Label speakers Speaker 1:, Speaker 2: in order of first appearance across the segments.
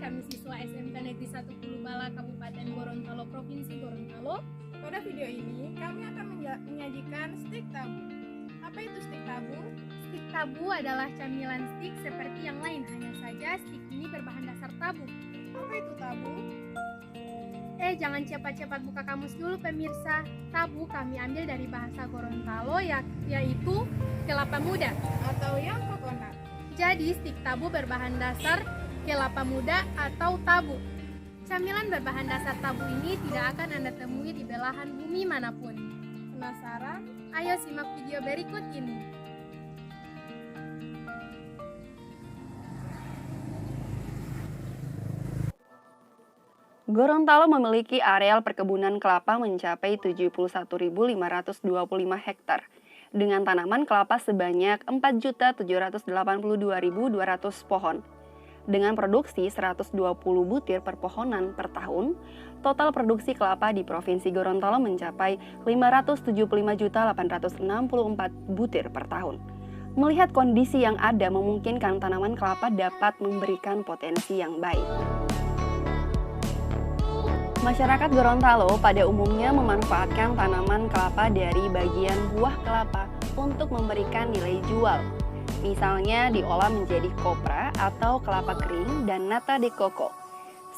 Speaker 1: kami siswa SMK Negeri 1 Pulubala, Kabupaten Gorontalo, Provinsi Gorontalo.
Speaker 2: Pada video ini, kami akan menyajikan stik tabu. Apa itu stik tabu?
Speaker 1: Stik tabu adalah camilan stik seperti yang lain, hanya saja stik ini berbahan dasar tabu.
Speaker 2: Apa itu tabu?
Speaker 1: Jangan cepat-cepat buka kamus dulu pemirsa. Tabu kami ambil dari bahasa Gorontalo yaitu kelapa muda
Speaker 2: Atau yang kokonat.
Speaker 1: Jadi stik tabu berbahan dasar kelapa muda atau tabu. Camilan berbahan dasar tabu ini tidak akan Anda temui di belahan bumi manapun.
Speaker 2: Penasaran?
Speaker 1: Ayo simak video berikut ini.
Speaker 3: Gorontalo memiliki areal perkebunan kelapa mencapai 71.525 hektar dengan tanaman kelapa sebanyak 4.782.200 pohon. Dengan produksi 120 butir per pohonan per tahun, total produksi kelapa di Provinsi Gorontalo mencapai 575.864 butir per tahun. Melihat kondisi yang ada memungkinkan tanaman kelapa dapat memberikan potensi yang baik. Masyarakat Gorontalo pada umumnya memanfaatkan tanaman kelapa dari bagian buah kelapa untuk memberikan nilai jual. Misalnya diolah menjadi kopra atau kelapa kering dan nata de coco.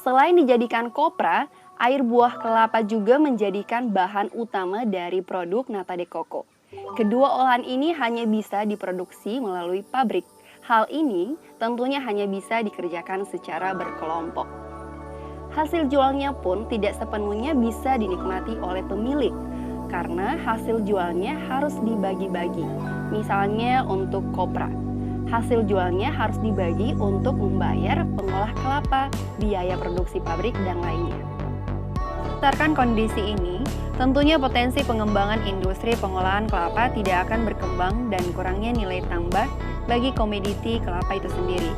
Speaker 3: Selain dijadikan kopra, air buah kelapa juga menjadikan bahan utama dari produk nata de coco. Kedua olahan ini hanya bisa diproduksi melalui pabrik. Hal ini tentunya hanya bisa dikerjakan secara berkelompok. Hasil jualnya pun tidak sepenuhnya bisa dinikmati oleh pemilik, karena hasil jualnya harus dibagi-bagi. Misalnya untuk kopra, hasil jualnya harus dibagi untuk membayar pengolah kelapa, biaya produksi pabrik, dan lainnya. Berdasarkan kondisi ini, tentunya potensi pengembangan industri pengolahan kelapa tidak akan berkembang dan kurangnya nilai tambah bagi komoditi kelapa itu sendiri.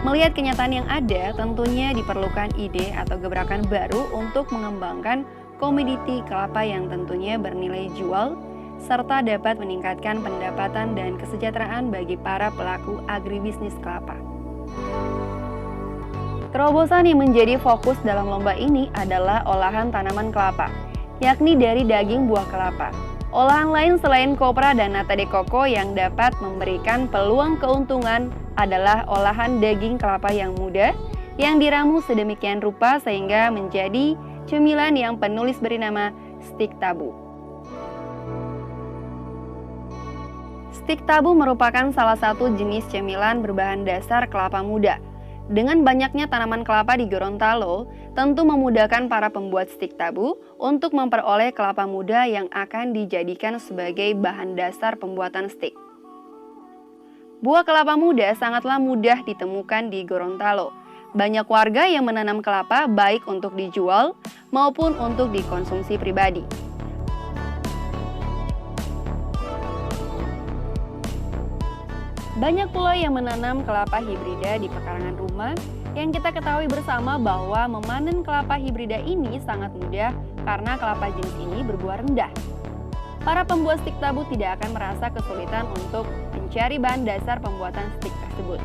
Speaker 3: Melihat kenyataan yang ada, tentunya diperlukan ide atau gebrakan baru untuk mengembangkan komoditi kelapa yang tentunya bernilai jual, serta dapat meningkatkan pendapatan dan kesejahteraan bagi para pelaku agribisnis kelapa. Terobosan yang menjadi fokus dalam lomba ini adalah olahan tanaman kelapa, yakni dari daging buah kelapa. Olahan lain selain kopra dan nata de coco yang dapat memberikan peluang keuntungan adalah olahan daging kelapa yang muda yang diramu sedemikian rupa sehingga menjadi cemilan yang penulis beri nama stik tabu. Stik tabu merupakan salah satu jenis cemilan berbahan dasar kelapa muda. Dengan banyaknya tanaman kelapa di Gorontalo, tentu memudahkan para pembuat stik tabu untuk memperoleh kelapa muda yang akan dijadikan sebagai bahan dasar pembuatan stik. Buah kelapa muda sangatlah mudah ditemukan di Gorontalo. Banyak warga yang menanam kelapa baik untuk dijual maupun untuk dikonsumsi pribadi. Banyak pula yang menanam kelapa hibrida di pekarangan rumah, yang kita ketahui bersama bahwa memanen kelapa hibrida ini sangat mudah karena kelapa jenis ini berbuah rendah. Para pembuat stik tabu tidak akan merasa kesulitan untuk mencari bahan dasar pembuatan stik tersebut.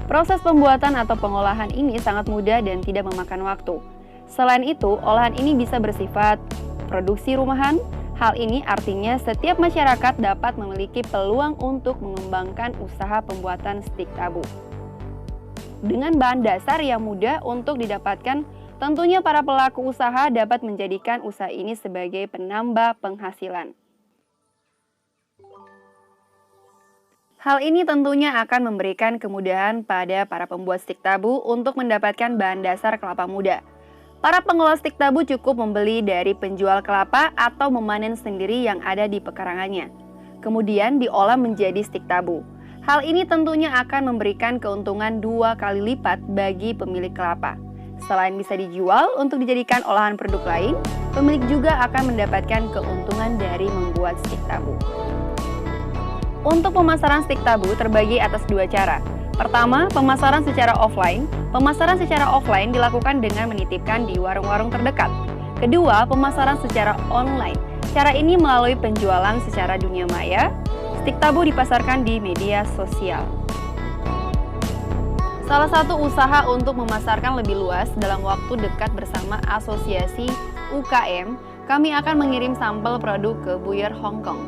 Speaker 3: Proses pembuatan atau pengolahan ini sangat mudah dan tidak memakan waktu. Selain itu, olahan ini bisa bersifat produksi rumahan. Hal ini artinya setiap masyarakat dapat memiliki peluang untuk mengembangkan usaha pembuatan stik tabu. Dengan bahan dasar yang mudah untuk didapatkan, tentunya para pelaku usaha dapat menjadikan usaha ini sebagai penambah penghasilan. Hal ini tentunya akan memberikan kemudahan pada para pembuat stik tabu untuk mendapatkan bahan dasar kelapa muda. Para pengolah stik tabu cukup membeli dari penjual kelapa atau memanen sendiri yang ada di pekarangannya. Kemudian diolah menjadi stik tabu. Hal ini tentunya akan memberikan keuntungan 2 kali lipat bagi pemilik kelapa. Selain bisa dijual untuk dijadikan olahan produk lain, pemilik juga akan mendapatkan keuntungan dari membuat stik tabu. Untuk pemasaran stik tabu terbagi atas 2 cara. Pertama, pemasaran secara offline. Pemasaran secara offline dilakukan dengan menitipkan di warung-warung terdekat. Kedua, pemasaran secara online. Cara ini melalui penjualan secara dunia maya. Stik tabu dipasarkan di media sosial. Salah satu usaha untuk memasarkan lebih luas dalam waktu dekat bersama Asosiasi UKM, kami akan mengirim sampel produk ke buyer Hong Kong.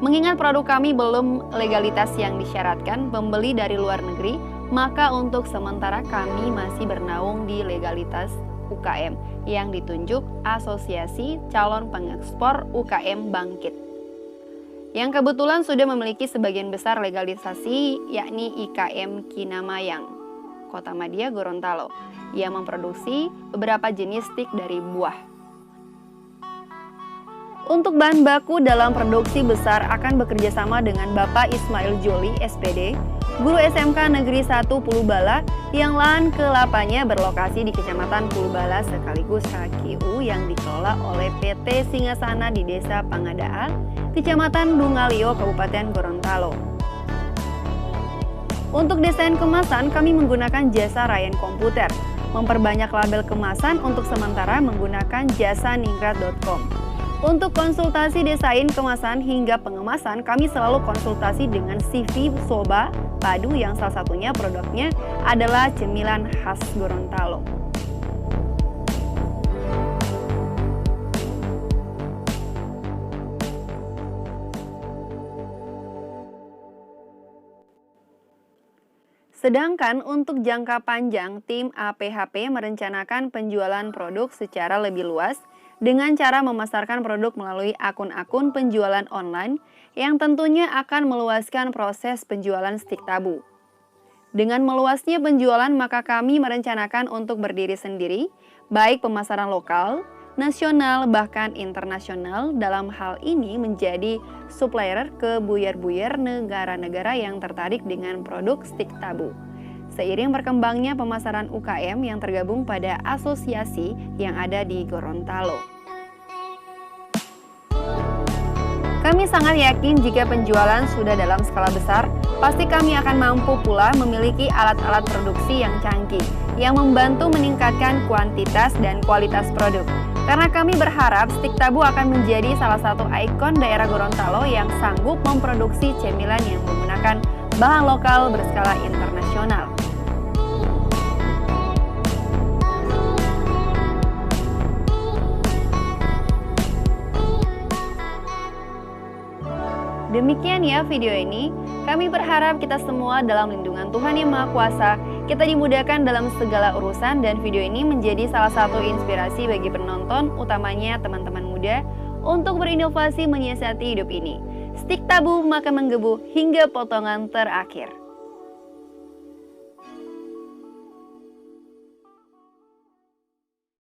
Speaker 3: Mengingat produk kami belum legalitas yang disyaratkan pembeli dari luar negeri, maka untuk sementara kami masih bernaung di legalitas UKM yang ditunjuk Asosiasi Calon Pengekspor UKM Bangkit, yang kebetulan sudah memiliki sebagian besar legalisasi, yakni IKM Kinamayang, Kota Madia, Gorontalo, yang memproduksi beberapa jenis stik dari buah. Untuk bahan baku dalam produksi besar akan bekerja sama dengan Bapak Ismail Joli, SPD, guru SMK Negeri 1 Pulubala, yang lahan kelapanya berlokasi di Kecamatan Pulubala sekaligus HKU yang dikelola oleh PT Singasana di Desa Pangadaa, Kecamatan Dungalio, Kabupaten Gorontalo. Untuk desain kemasan, kami menggunakan jasa Ryan Komputer. Memperbanyak label kemasan untuk sementara menggunakan jasa ningrat.com. Untuk konsultasi desain kemasan hingga pengemasan, kami selalu konsultasi dengan CV Soba Padu yang salah satunya produknya adalah cemilan khas Gorontalo. Sedangkan untuk jangka panjang, tim APHP merencanakan penjualan produk secara lebih luas dengan cara memasarkan produk melalui akun-akun penjualan online yang tentunya akan meluaskan proses penjualan stik tabu. Dengan meluasnya penjualan, maka kami merencanakan untuk berdiri sendiri, baik pemasaran lokal, nasional, bahkan internasional, dalam hal ini menjadi supplier ke buyer-buyer negara-negara yang tertarik dengan produk stik tabu. Seiring berkembangnya pemasaran UKM yang tergabung pada asosiasi yang ada di Gorontalo. Kami sangat yakin jika penjualan sudah dalam skala besar, pasti kami akan mampu pula memiliki alat-alat produksi yang canggih, yang membantu meningkatkan kuantitas dan kualitas produk. Karena kami berharap stik tabu akan menjadi salah satu ikon daerah Gorontalo yang sanggup memproduksi cemilan yang menggunakan bahan lokal berskala internasional. Demikian ya video ini, kami berharap kita semua dalam lindungan Tuhan Yang Maha Kuasa, kita dimudahkan dalam segala urusan dan video ini menjadi salah satu inspirasi bagi penonton, utamanya teman-teman muda, untuk berinovasi menyiasati hidup ini. Stik tabu maka menggebu hingga potongan terakhir.